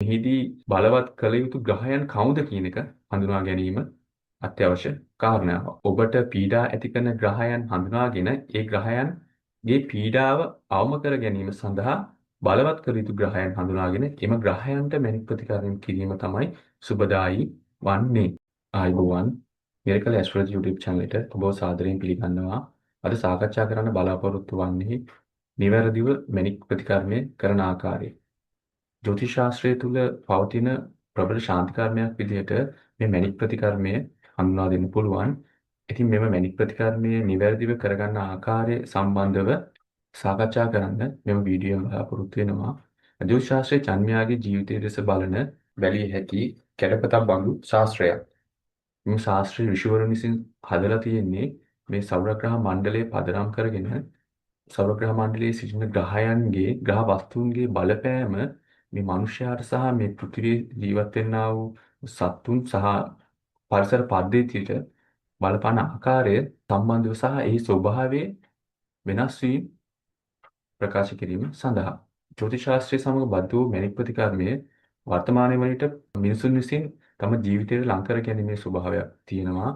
මෙහිදී බලවත් කළ යුතු ග්‍රහයන් කවුද කියන එක හඳුනා ගැනීම අත්‍යවශ්‍ය කාරණාවක්. ඔබට පීඩා ඇති කරන ග්‍රහයන් හඳුනාගෙන ඒ ග්‍රහයන්ගේ පීඩාව අවම කර ගැනීම සඳහා බලවත් කළ යුතු ග්‍රහයන් හඳුනාගෙන එම ග්‍රහයන්ට මැණික් ප්‍රතිකාරම් කිරීම තමයි සුබදායි වන්නේ. ආයුබෝවන් මිරකල් ඇස්ට්‍රොලොජි YouTube channel එකට ඔබව සාදරයෙන් පිළිගන්නවා. අද සාකච්ඡා කරන්න බලාපොරොත්තු වන්නේ නිවැරදිව මැණික් ප්‍රතිකර්මය කරන ආකාරය. ජ්‍යොතිෂ ශාස්ත්‍රය තුළ පවතින ප්‍රබල ශාන්ති කර්මයක් විදිහට මේ මැණික් ප්‍රතිකර්මය හඳුනා දෙන්න පුළුවන්. ඉතින් මෙම මැණික් ප්‍රතිකර්මය නිවැරදිව කරගන්න ආකාරය සම්බන්ධව සාකච්ඡා කරන්න මෙම වීඩියෝ බලාපොරොත්තු වෙනවා. ජ්‍යොතිෂ ශාස්ත්‍රයේ චන්ද්‍රයාගේ ජීවිතය දෙස බලන බැලිය හැකි කැඩපතක් බඳු ශාස්ත්‍රයක්. මේ ශාස්ත්‍රීය ඍෂිවරුන් විසින් හදලා තියෙන්නේ මේ සෞරග්‍රහ මණ්ඩලය පදනම් කරගෙන සෞරග්‍රහ මණ්ඩලයේ සිටින ග්‍රහයන්ගේ ග්‍රහ වස්තුන්ගේ බලපෑම මේ මිනිස්යාට සහ මේ පෘථිවියේ ජීවත් වෙන්නා වූ සත්තුන් සහ පරිසර පද්ධතියට බලපාන ආකාරය සම්බන්ධව සහ එහි ස්වභාවයේ වෙනස් වීම ප්‍රකාශ කිරීම සඳහා ජ්‍යොතිෂ ශාස්ත්‍රය සමග බද්ධ වූ මැණික් ප්‍රතිකර්මයේ වර්තමානයේ වලට මිනිසුන් විසින් තම ජීවිතයට ලං කර ගැනීමේ ස්වභාවයක් තියෙනවා.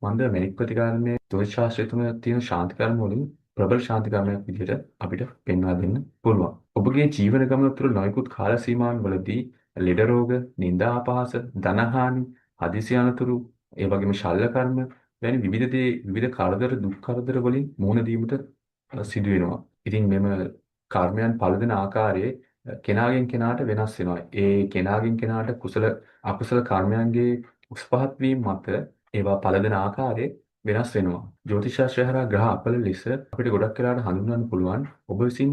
මන්ද මැණික් ප්‍රතිකර්මයේ ජ්‍යොතිෂ ශාස්ත්‍රය තුළ තියෙන ශාන්ති කර්ම වලින් ප්‍රබල ශාන්ති කර්මයක් විදිහට අපිට පෙන්වා දෙන්න පුළුවන්. ඔබගේ ජීවන ගමන තුළ නොයෙකුත් කාල සීමාවන් වලදී ලෙඩ රෝග, නිന്ദා අපහාස, ධනහානි, හදිසි අනතුරු, ඒ වගේම ශල්‍ය කර්ම වැනි විවිධ කරදර දුක් කරදර වලින් මුහුණ දීමට සිදු වෙනවා. ඉතින් මෙම කර්මයන් පළ දෙන ආකාරයේ කෙනාගෙන් කෙනාට වෙනස් වෙනවා. ඒ කෙනාගෙන් කෙනාට කුසල අකුසල කර්මයන්ගේ උස් පහත් වීම මත ඒවා පළ දෙන ආකාරය වෙනස් වෙනවා. ජ්‍යොතිෂ ශාස්ත්‍රය හරහා ග්‍රහ අපල ලෙස අපිට ගොඩක් වෙලාවට හඳුන්වන්න පුළුවන් ඔබ විසින්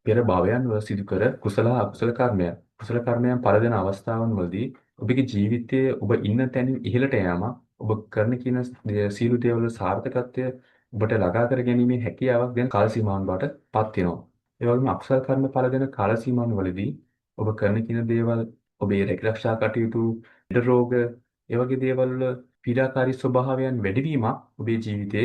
පෙර භවයන් වල සිදු කර කුසල අකුසල කර්මයන්. කුසල කර්මයන් පළ දෙන අවස්ථාවන් වලදී ඔබගේ ජීවිතයේ ඔබ ඉන්න තැනින් ඉහළට යෑම ඔබ කරන කියන සීල දේවල් සාර්ථකත්වය ඔබට ළඟා කර ගැනීමේ හැකියාවක් දැන් කාල සීමාවන් බවට පත් වෙනවා. ඒ වගේම අකුසල කර්ම පළ දෙන කාල සීමාවන් වලදී ඔබ කරන කියන දේවල් ඔබේ රැකිරක්ෂා කටයුතු, ඉඩ රෝග, ඒ වගේ දේවල් වල පීඩාකාරී ස්වභාවයන් වැඩිවීමක් ඔබේ ජීවිතයේ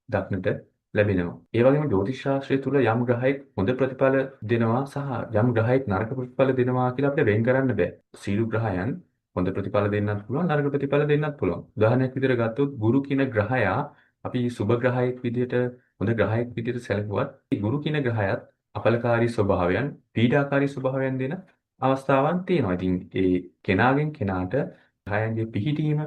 දක්නට ලැබෙනවා. ඒ වගේම ජ්‍යොතිෂ ශාස්ත්‍රය තුළ යම් ග්‍රහයෙක් හොඳ ප්‍රතිඵල දෙනවා සහ යම් ග්‍රහයෙක් නරක ප්‍රතිඵල දෙනවා කියලා අපිට වෙන් කරන්න බෑ. සීළු ග්‍රහයන් හොඳ ප්‍රතිඵල දෙන්නත් පුළුවන්, නරක ප්‍රතිඵල දෙන්නත් පුළුවන්. උදාහරණයක් විදිහට ගත්තොත් ගුරු කියන ග්‍රහයා අපි සුබ ග්‍රහයෙක් විදිහට හොඳ ග්‍රහයෙක් විදිහට සැලකුවත් ගුරු කියන ග්‍රහයාත් අපලකාරී ස්වභාවයන්, පීඩාකාරී ස්වභාවයන් දෙන අවස්ථාවන් තියෙනවා. ඉතින් ඒ කෙනාගෙන් කෙනාට ග්‍රහයන්ගේ පිහිටීම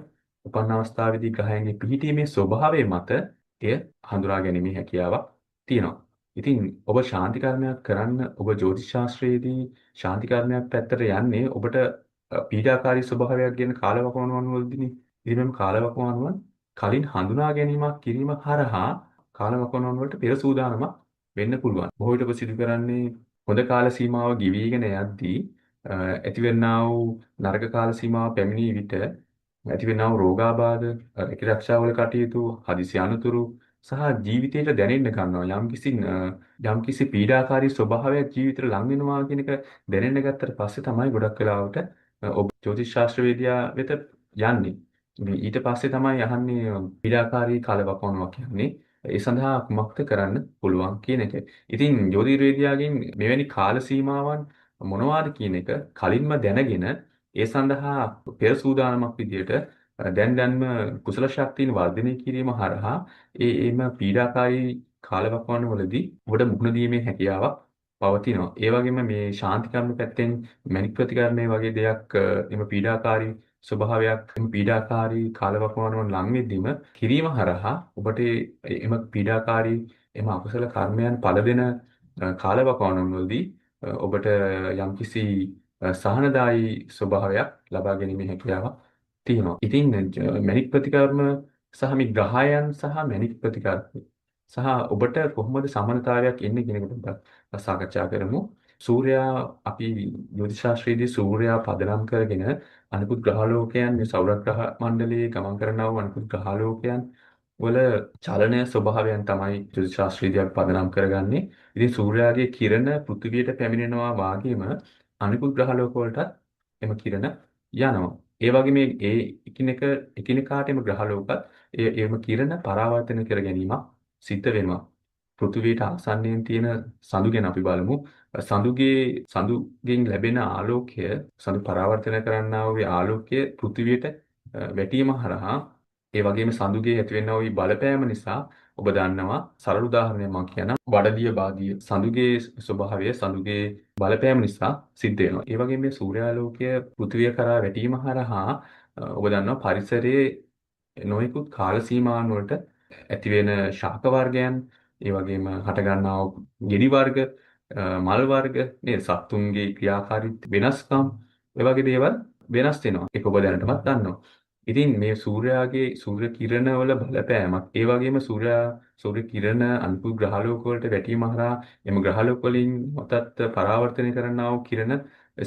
උපන් අවස්ථාවේදී ග්‍රහයන්ගේ පිහිටීමේ ස්වභාවය මත එය හඳුනා ගැනීමේ හැකියාවක් තියෙනවා. ඉතින් ඔබ ශාන්ති කර්මයක් කරන්න ඔබ ජ්‍යොතිෂ ශාස්ත්‍රයේදී ශාන්ති කර්මයක් පැත්තට යන්නේ ඔබට පීඩාකාරී ස්වභාවයක් ගැන කාලවකවානුවන් වලදීනේ. ඉතින් මේ කාලවකවානුවන් කලින් හඳුනා ගැනීමක් කිරීම හරහා කාලවකවානුවන් වලට පෙර සූදානමක් වෙන්න පුළුවන්. බොහෝ විට ඔබ සිදු කරන්නේ හොඳ කාල සීමාව ගෙවිගෙන යද්දී ඇතිවෙනා වූ නරක කාල සීමාව පැමිණී විට ඇතිවෙනා වූ රෝගාබාධ, රැකිරක්ෂාවල කටයුතු, හදිසි අනතුරු සහ ජීවිතයට දැනෙන්න ගන්නවා. යම්කිසි පීඩාකාරී ස්වභාවයක් ජීවිතේට ලං වෙනවා කියන එක දැනෙන්න ගත්තට පස්සේ තමයි ගොඩක් වෙලාවට ඔබ ජ්‍යොතිෂ ශාස්ත්‍රවේදියා වෙත යන්නේ. ඉතින් ඊට පස්සේ තමයි අහන්නේ පීඩාකාරී කාලවකවානුවක් යන්නේ. ඒ සඳහා කුමක්ද කරන්න පුළුවන් කියන එක. ඉතින් ජ්‍යොතිර්වේදියාගෙන් මෙවැනි කාල සීමාවන් මොනවාද කියන එක කලින්ම දැනගෙන ඒ සඳහා පෙර සූදානමක් විදියට දැන්ම කුසල ශක්තියන් වර්ධනය කිරීම හරහා එම පීඩාකාරී කාලවකවානු වලදී ඔබට මුහුණ දීමේ හැකියාවක් පවතිනවා. ඒ වගේම මේ ශාන්ති කර්ම පැත්තෙන් මැණික් ප්‍රතිකර්මයේ වගේ දෙයක් එම පීඩාකාරී ස්වභාවයක් එම පීඩාකාරී කාලවකවානුවන් ලං වෙද්දීම කිරීම හරහා ඔබට එම පීඩාකාරී එම අකුසල කර්මයන් පළ දෙන කාලවකවානුවන් වලදී ඔබට යම්කිසි සහනදායී ස්වභාවයක් ලබා ගැනීමේ හැකියාවක් තියෙනවා. ඉතින් මැණික් ප්‍රතිකර්ම සහ මේ ග්‍රහයන් සහ මැණික් ප්‍රතිකර්ම සහ ඔබට කොහොමද සමානතාවයක් එන්නේ කියන එක පොඩ්ඩක් සාකච්ඡා කරමු. සූර්යයා අපි ජ්‍යොතිෂ ශාස්ත්‍රයේදී සූර්යයා පදනම් කරගෙන අනිකුත් ග්‍රහලෝකයන් මේ සෞරග්‍රහ මණ්ඩලයේ ගමන් කරනා වූ අනිකුත් ග්‍රහලෝකයන් වල චලනය ස්වභාවයන් තමයි ජ්‍යොතිෂ ශාස්ත්‍රයේදී අපි පදනම් කරගන්නේ. ඉතින් සූර්යාගේ කිරණ පෘථිවියට පැමිණෙනවා වාගේම අනිකුත් ග්‍රහලෝක වලටත් එම කිරණ යනවා. ඒ වගේ මේ එකිනෙකාට එම ග්‍රහලෝකත් එම කිරණ පරාවර්තන කර ගැනීමක් සිද්ධ වෙනවා. පෘථිවියට ආසන්නයෙන් තියෙන සඳු ගැන අපි බලමු. සඳුගෙන් ලැබෙන ආලෝකය, සඳු පරාවර්තන කරන්නා වූ ආලෝකය පෘථිවියට වැටීම හරහා, ඒ වගේම සඳුගේ ඇතිවෙනා වූ බලපෑම නිසා ඔබ දන්නවා, සරල උදාහරණයක් මම කියන්නම්. වඩදිය බාදිය සඳුගේ ස්වභාවය, සඳුගේ බලපෑම නිසා සිද්ධ වෙනවා. ඒ වගේම මේ සූර්යාලෝකය පෘථිවිය කරා වැටීම හරහා ඔබ දන්නවා පරිසරයේ නොයෙකුත් කාල සීමාවන් වලට ඇතිවෙන ශාක වර්ගයන්, ඒ වගේම හටගන්නා වූ ගෙඩි වර්ග, මල් වර්ග නේද, සත්තුන්ගේ ක්‍රියාකාරීත්ව වෙනස්කම්, ඒ වගේ දේවල් වෙනස් වෙනවා. ඒක ඔබ දැනටමත් දන්නවා. ඉතින් මේ සූර්ය කිරණ වල බලපෑමක්, ඒ වගේම සූර්ය කිරණ අනුකූල ග්‍රහලෝක වලට වැටීම හරහා එම ග්‍රහලෝක වලින් මතත් පරාවර්තනය කරන්නා වූ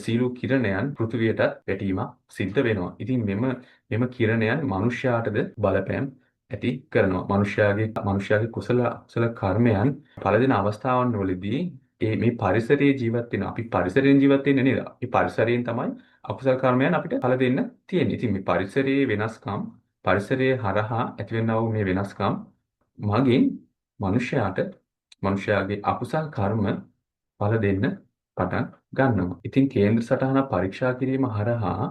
සීළු කිරණයන් පෘථිවියටත් වැටීමක් සිද්ධ වෙනවා. ඉතින් මෙම කිරණයන් මනුෂ්‍යයාටද බලපෑම් ඇති කරනවා. මනුෂ්‍යයාගේ කුසල අකුසල කර්මයන් පළ දෙන අවස්ථාවන් වලදී මේ පරිසරයේ ජීවත් වෙන, අපි පරිසරයෙන් ජීවත් වෙන්නේ නේද? මේ පරිසරයෙන් තමයි අකුසල කර්මයන් අපිට පළ දෙන්න තියෙන්නේ. ඉතින් මේ පරිසරයේ වෙනස්කම්, පරිසරයේ හරහා ඇතිවෙනා වූ මේ වෙනස්කම් මගින් මනුෂ්‍යයාගේ අකුසල් කර්ම පළ දෙන්න පටන් ගන්නවා. ඉතින් කේන්ද්‍ර සටහන පරීක්ෂා කිරීම හරහා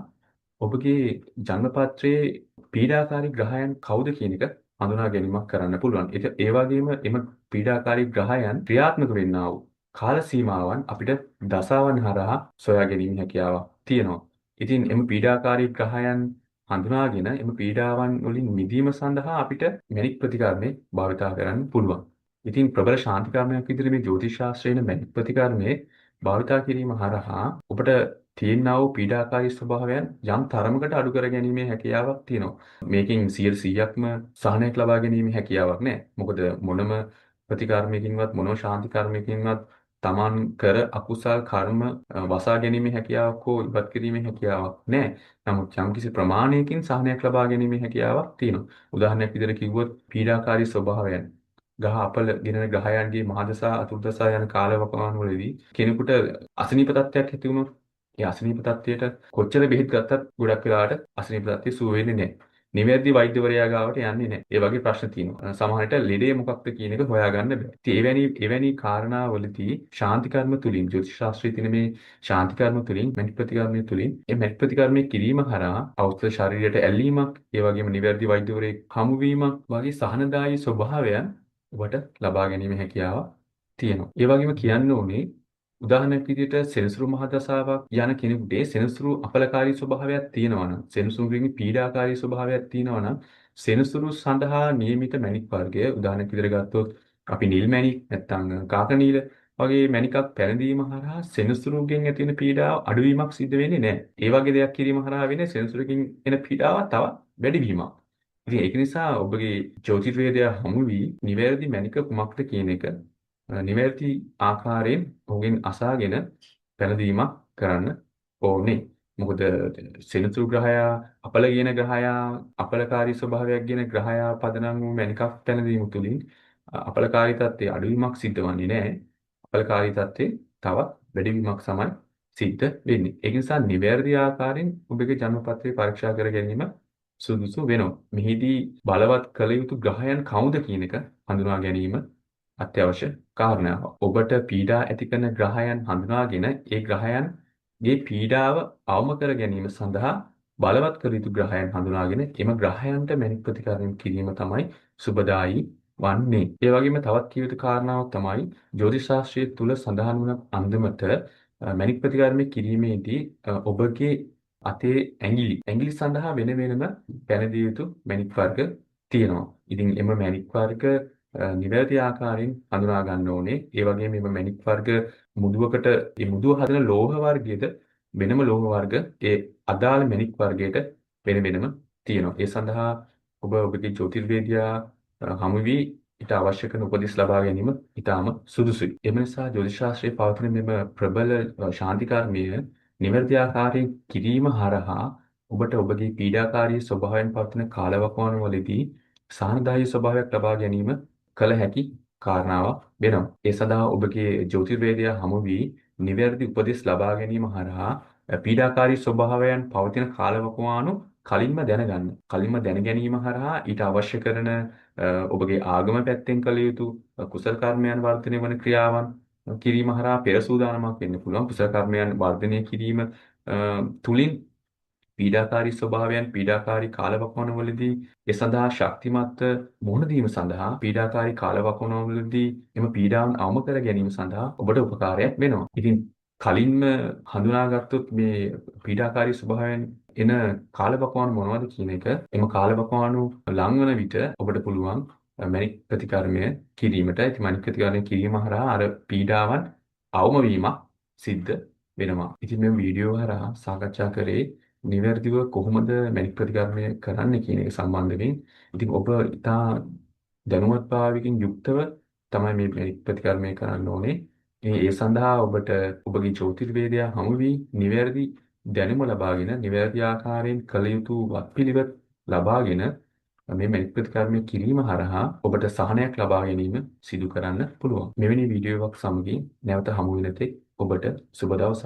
ඔබගේ ජන්මපත්‍රයේ පීඩාකාරී ග්‍රහයන් කවුද කියන එක හඳුනා ගැනීමක් කරන්න පුළුවන්. ඒ වගේම එම පීඩාකාරී ග්‍රහයන් ක්‍රියාත්මක වෙන්නා වූ කාල සීමාවන් අපිට දසාවන් හරහා සොයා ගැනීම හැකියාවක් තියෙනවා. ඉතින් එම පීඩාකාරී ග්‍රහයන් හඳුනාගෙන එම පීඩාවන් වලින් මිදීම සඳහා අපිට මැණික් ප්‍රතිකර්මය භාවිතා කරන්න පුළුවන්. ඉතින් ප්‍රබල ශාන්ති කර්මයක් විදිහට මේ ජ්‍යොතිෂ ශාස්ත්‍රයේ මැණික් ප්‍රතිකර්මයේ භාවිතා කිරීම හරහා ඔබට තියෙනා වූ පීඩාකාරී ස්වභාවයන් යම් තරමකට අඩු කර ගැනීමේ හැකියාවක් තියෙනවා. මේකෙන් 100%ක්ම සහනයක් ලබා ගැනීමේ හැකියාවක් නැහැ. මොකද මොනම ප්‍රතිකර්මයකින්වත් මොනම ශාන්ති කර්මයකින්වත් තමන් කර අකුසල් කර්ම වසා ගැනීමේ හැකියාවක් හෝ ඉවත් කිරීමේ හැකියාවක් නැහැ. නමුත් යම්කිසි ප්‍රමාණයකින් සහනයක් ලබා ගැනීමේ හැකියාවක් තියෙනවා. උදාහරණයක් විදිහට කිව්වොත් පීඩාකාරී ස්වභාවයන් ගහ අපල ගෙනෙන ග්‍රහයන්ගේ මහදසා අතුරුදසා යන කාලවකවාන වලදී කෙනෙකුට අසනීප තත්ත්වයක් ඇති වුණොත් ඒ අසනීප තත්ත්වයට කොච්චර බෙහෙත් ගත්තත් ගොඩක් වෙලාවට අසනීප තත්ත්වය සුව වෙන්නේ නැහැ. නිවැරදි වෛද්‍යවරයා ගාවට යන්නේ නැහැ. ඒ වගේ ප්‍රශ්න තියෙනවා. සමහරවිට ලෙඩේ මොකක්ද කියන එක හොයාගන්න බෑ. ඉතින් එවැනි කාරණාවලදී ශාන්ති කර්ම තුලින්, ජ්‍යොතිෂ ශාස්ත්‍රයේ තියෙන මේ ශාන්ති කර්ම තුලින්, මැණික් ප්‍රතිකර්මය තුලින් මේ මැණික් ප්‍රතිකර්මය කිරීම හරහා ඖෂධ ශරීරයට ඇල්ලීමක්, ඒ වගේම නිවැරදි වෛද්‍යවරයෙක් හමුවීමක් වගේ සහනදායී ස්වභාවයන් ඔබට ලබා ගැනීමේ හැකියාවක් තියෙනවා. ඒ වගේම කියන්න ඕනේ, උදාහරණයක් විදිහට සෙනසුරු මහදසාවක් යන කෙනෙකුට සෙනසුරු අපලකාරී ස්වභාවයක් තියෙනවා නම්, සෙනසුරුගේ පීඩාකාරී ස්වභාවයක් තියෙනවා නම්, සෙනසුරු සඳහා නියමිත මැණික් වර්ගය, උදාහරණයක් විදිහට ගත්තොත් අපි නිල් මැණික් නැත්නම් කාක නිල වගේ මැණිකක් පැළඳීම හරහා සෙනසුරුගෙන් ඇති වෙන පීඩාව අඩුවීමක් සිද්ධ වෙන්නේ නැහැ. ඒ වගේ දෙයක් කිරීම හරහා වෙන්නේ සෙනසුරුකින් එන පීඩාව තව වැඩිවීමක්. ඉතින් ඒක නිසා ඔබගේ ජ්‍යොතිර්වේදය හමු වී නිවැරදි මැණික කුමක්ද කියන එක නිවැරදි ආකාරයෙන් ඔහුගෙන් අසාගෙන පැනදීමක් කරන්න ඕනේ. මොකද සෙනසුරු ග්‍රහයා, අපල කියන ග්‍රහයා, අපලකාරී ස්වභාවයක් කියන ග්‍රහයා පදනම් වූ මැණිකක් පැනදීම තුළින් අපලකාරී තත්ත්වයේ අඩුවීමක් සිද්ධ වන්නේ නැහැ. අපලකාරී තත්ත්වයේ තවත් වැඩිවීමක් තමයි සිද්ධ වෙන්නේ. ඒ නිසා නිවැරදි ආකාරයෙන් ඔබගේ ජන්මපත්‍රය පරීක්ෂා කර ගැනීම සුදුසු වෙනවා. මෙහිදී බලවත් කළ යුතු ග්‍රහයන් කවුද කියන එක හඳුනා ගැනීම අත්‍යවශ්‍ය කාරණාවක්. ඔබට පීඩා ඇති කරන ග්‍රහයන් හඳුනාගෙන ඒ ග්‍රහයන්ගේ පීඩාව අවම කර ගැනීම සඳහා බලවත් කළ යුතු ග්‍රහයන් හඳුනාගෙන එම ග්‍රහයන්ට මැණික් ප්‍රතිකර්ම කිරීම තමයි සුබදායි වන්නේ. ඒ වගේම තවත් කිය යුතු කාරණාවක් තමයි ජ්‍යොතිෂ ශාස්ත්‍රයේ තුල සඳහන් වන අන්දමට මැණික් ප්‍රතිකර්ම කිරීමේදී ඔබගේ අතේ ඇඟිලි සඳහා වෙනම පැනදිය යුතු මැණික් වර්ග තියෙනවා. ඉතින් එම මැණික් වර්ග නිවැරදි ආකාරයෙන් හඳුනා ගන්න ඕනේ. ඒ වගේම මේ මැණික් වර්ග මුදුවකට, මේ මුදුව හදන ලෝහ වර්ගයේද වෙනම ලෝහ වර්ග ඒ අදාළ මැණික් වර්ගයට වෙනම තියෙනවා. ඒ සඳහා ඔබගේ ජ්‍යොතිර්වේදියා හමු වී ඊට අවශ්‍ය කරන උපදෙස් ලබා ගැනීම ඉතාම සුදුසුයි. එම නිසා ජ්‍යොතිෂ ශාස්ත්‍රයේ පවතින මෙම ප්‍රබල ශාන්ති කර්මය නිවැරදි ආකාරයෙන් කිරීම හරහා ඔබට ඔබගේ පීඩාකාරී ස්වභාවයෙන් පවතින කාලවකවාන වලදී සානදායී ස්වභාවයක් ලබා ගැනීම කළ හැකි කාරණාවක් වෙනවා. ඒ සඳහා ඔබගේ ජ්‍යොතිර්වේදය හමු වී නිවැරදි උපදෙස් ලබා ගැනීම හරහා පීඩාකාරී ස්වභාවයන් පවතින කාලවකවානු කලින්ම දැනගන්න. කලින්ම දැන ගැනීම හරහා ඊට අවශ්‍ය කරන ඔබගේ ආගම පැත්තෙන් කළ යුතු කුසල කර්මයන් වර්ධනය වන ක්‍රියාවන් කිරීම හරහා පෙර සූදානමක් වෙන්න පුළුවන්. කුසල කර්මයන් වර්ධනය කිරීම තුලින් පීඩාකාරී ස්වභාවයන් පීඩාකාරී කාලවකවානුවලදී ඒ සඳහා ශක්තිමත් මුහුණ දීම සඳහා පීඩාකාරී කාලවකවානුවලදී එම පීඩාවන් අවම කර ගැනීම සඳහා ඔබට උපකාරයක් වෙනවා. ඉතින් කලින්ම හඳුනාගත්තොත් මේ පීඩාකාරී ස්වභාවයන් එන කාලවකවානු මොනවද කියන එක එම කාලවකවානු ලංවන විට ඔබට පුළුවන් මැනික් ප්‍රතිකර්මය කිරීමට. ඉතින් මැනික් ප්‍රතිකර්මය කිරීම හරහා අර පීඩාවන් අවම වීමක් සිද්ධ වෙනවා. ඉතින් මේ වීඩියෝ හරහා සාකච්ඡා කරේ නිවැරදිව කොහොමද මැනික් ප්‍රතිකර්මය කරන්න කියන එක සම්බන්ධයෙන්. ඉතින් ඔබ ඉතා දැනුවත් භාවයකින් යුක්තව තමයි මේ මැනික් ප්‍රතිකර්මය කරන්න ඕනේ. ඒ සඳහා ඔබට ඔබගේ ජ්‍යොතිර්වේදය හමු වී නිවැරදි දැනුම ලබාගෙන නිවැරදි ආකාරයෙන් කළ යුතු වත්පිළිවෙත් ලබාගෙන මේ මැනික් ප්‍රතිකර්මය කිරීම හරහා ඔබට සහනයක් ලබා ගැනීම සිදු කරන්න පුළුවන්. මෙවැනි වීඩියෝවක් සමගින් නැවත හමු වෙන තෙක් ඔබට සුබ දවසක්.